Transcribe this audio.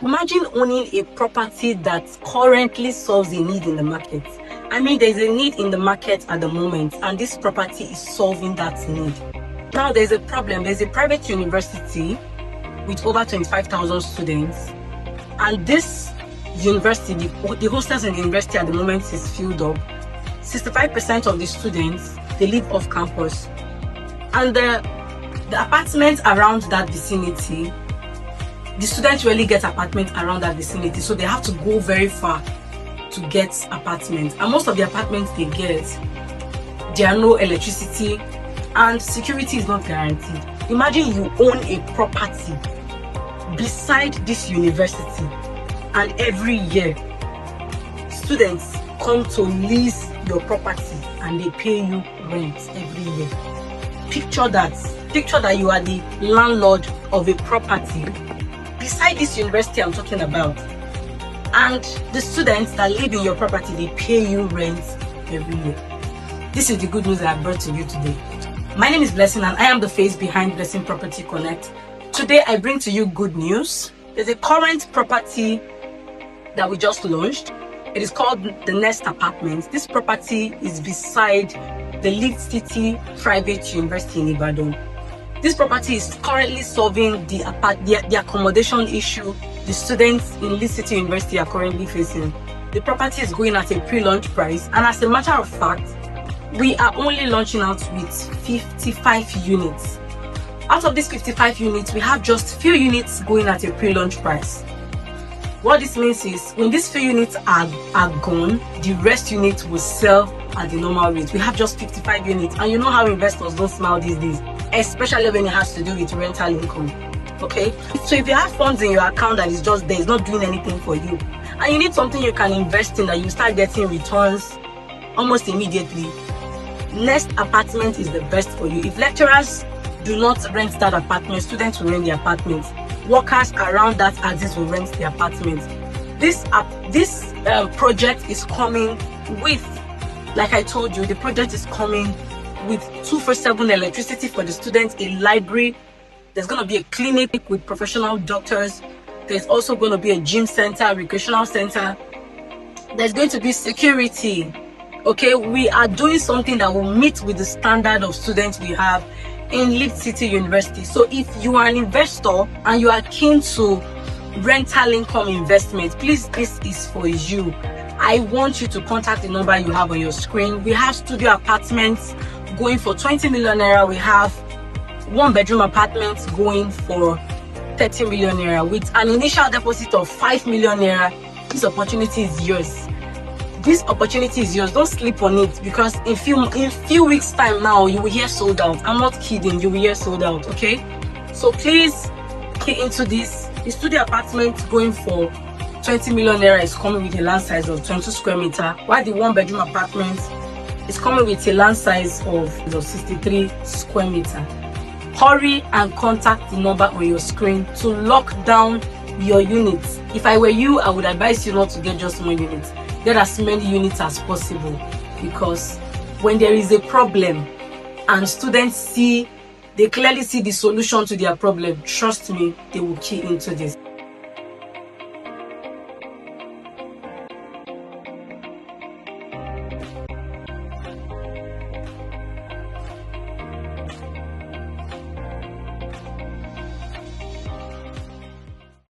Imagine owning a property that currently solves a need in the market. I mean, there's a need in the market at the moment, and this property is solving that need. Now, there's a problem. There's a private university with over 25,000 students, and this university, the hostels in the university at the moment is filled up. 65% of the students, they live off campus, and the apartments around that vicinity, the students really get apartments around that vicinity, so they have to go very far to get apartments. And most of the apartments they get, there are no electricity and security is not guaranteed. Imagine you own a property beside this university, and every year students come to lease your property and they pay you rent every year. Picture that you are the landlord of a property beside this university I'm talking about, and the students that live in your property, they pay you rent every year. This is the good news that I brought to you today. My name is Blessing and I am the face behind Blessing Property Connect. Today I bring to you good news. There's a current property that we just launched. It is called the Nest Apartments. This property is beside the Lead City Private University in Ibadan. This property is currently solving the accommodation issue the students in Lead City University are currently facing. The property is going at a pre-launch price, and as a matter of fact, we are only launching out with 55 units. Out of these 55 units, we have just few units going at a pre-launch price. What this means is, when these few units are gone, the rest units will sell at the normal rate. We have just 55 units, and you know how investors don't smile these days, especially when it has to do with rental income. Okay, so if you have funds in your account that is just there, it's not doing anything for you, and you need something you can invest in that you start getting returns almost immediately, Nest Apartment is the best for you. If lecturers do not rent that apartment, students will rent the apartment. Workers around that axis will rent the apartment. This project is coming with, like I told you, the project is coming with 24/7 electricity for the students, a library. There's going to be a clinic with professional doctors. There's also going to be a gym center, recreational center. There's going to be security. Okay, we are doing something that will meet with the standard of students we have in Lead City University. So if you are an investor and you are keen to rental income investment, please, this is for you. I want you to contact the number you have on your screen. We have studio apartments going for 20 million naira. We have one bedroom apartments going for 30 million naira with an initial deposit of 5 million naira. This opportunity is yours. This opportunity is yours. Don't sleep on it, because in few weeks time now you will hear sold out. I'm not kidding, you will hear sold out. Okay, so please key into this. The studio apartment going for 20 million naira is coming with a land size of 22 square meter, while the one bedroom apartment is coming with a land size of 63 square meter. Hurry and contact the number on your screen to lock down your units. If I were you, I would advise you not to get just one unit. Get as many units as possible, because when there is a problem and students they clearly see the solution to their problem, trust me, they will key into this.